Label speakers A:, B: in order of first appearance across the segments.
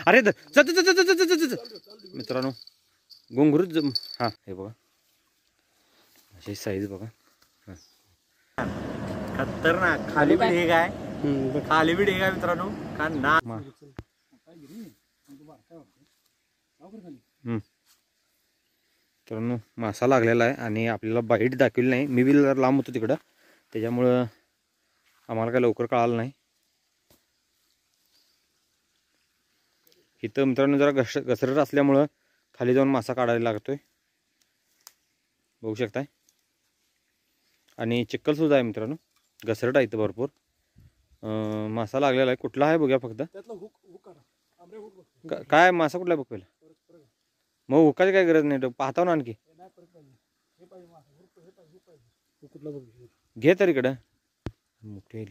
A: अरे मित्रांनो घुंगरूच हा हे बघा अशी साईज बघा खतरनाक. खाली बी ढेग आहे, खाली बी ढेग आहे मित्रांनो. का ना मित्रांनो मासा लागलेला आहे आणि आपल्याला बाईट दाखवली नाही. मी बी लांब होतो तिकडं त्याच्यामुळं आम्हाला काय लवकर कळालं नाही. इथं मित्रांनो जरा घसरट असल्यामुळं खाली जाऊन मासा काढायला लागतोय बघू शकताय. आणि चिखल सुद्धा आहे मित्रांनो, घसरट आहे इथं भरपूर. मासा लागलेला आहे. कुठला आहे बघूया फक्त. काय मासा कुठला आहे बघ पहिला. मग हुकाची काय गरज नाही, पाहता ना आणखी घे तर इकडं मोठी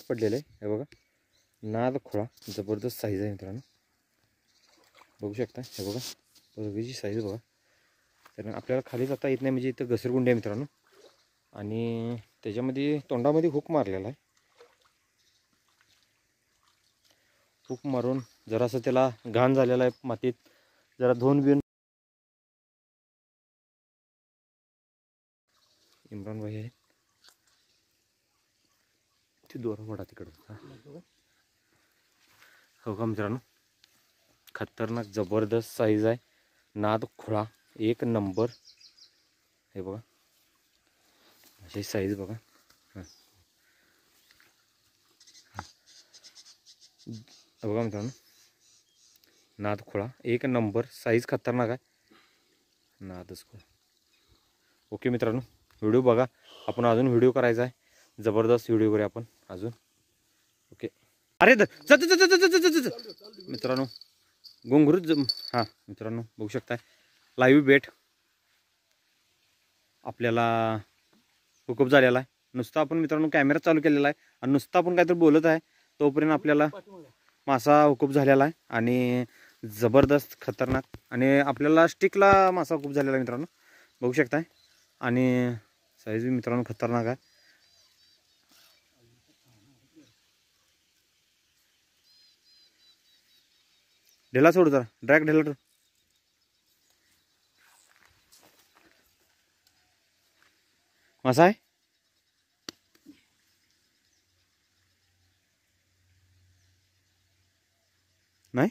A: पडलेलं आहे. हे बघा नाद खोळा जबरदस्त साईज आहे मित्रांनो, बघू शकता. हे बघा बघीची साईज बघा. तर आपल्याला खाली जाता येत नाही म्हणजे इथं घसरगुंडी आहे मित्रांनो. आणि त्याच्यामध्ये तोंडामध्ये हुक मारलेला आहे. हुक मारून जरासं त्याला घाण झालेला आहे, मातीत जरा धुवून बिवून. इम्रान भाई आहे ते दोरा वडा तिकडं. हो का मित्रांनो, खतरनाक जबरदस्त साईज आहे. नाद खोळा एक नंबर. हे बघा अशी साईज बघा. बघा मित्रांनो नाद खोळा एक नंबर, साईज खतरनाक आहे. नादच खोळा. ओके मित्रांनो व्हिडिओ बघा. आपण अजून व्हिडिओ करायचा आहे, जबरदस्त व्हिडिओ करूया आपण अजून. ओके. अरे मित्रांनो घुंगरूच हां मित्रांनो बघू शकताय. लाईव्ह बेट आपल्याला हुकअप झालेला आहे. नुसतं आपण मित्रांनो कॅमेरा चालू केलेला आहे आणि नुसतं आपण काहीतरी बोलत आहे तोपर्यंत आपल्याला मासा हुकअप झालेला आहे. आणि जबरदस्त खतरनाक. आणि आपल्याला स्टिकला मासा हुकअप झालेला आहे मित्रांनो, बघू शकताय. आणि साईज मित्रांनो खतरनाक आहे. ढेला सोड जरा, डायरेक्ट ढेला सोड. मासा आहे नाही.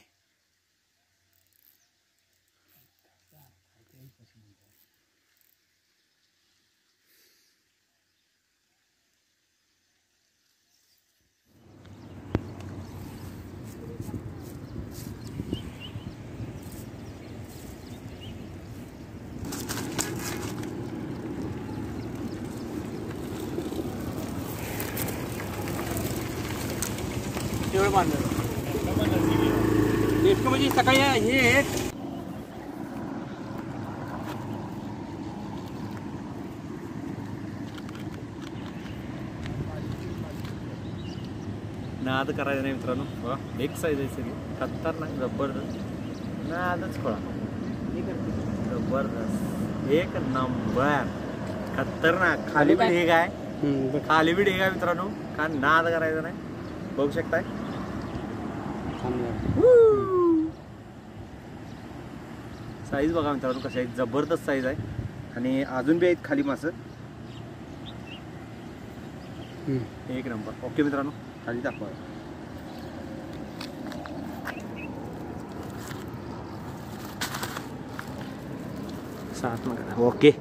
A: तेवढं बांधलं इतकं म्हणजे सकाळी हे नाद करायचं नाही मित्रांनो. बघा एक साईज आहे सगळी खतरनाक जबरदस्त. नादच खोळा जबरदस्त एक नंबर खतरनाक. खाली बी ढेग आहे, खाली बी ढेग आहे मित्रांनो. का नाद करायचा नाही, बघू शकताय. साईज बघा मित्रांनो कशी आहे, जबरदस्त साईज आहे. आणि अजून बी आहेत खाली मासं एक नंबर. ओके मित्रांनो खाली दाखवा. सात नका ओके.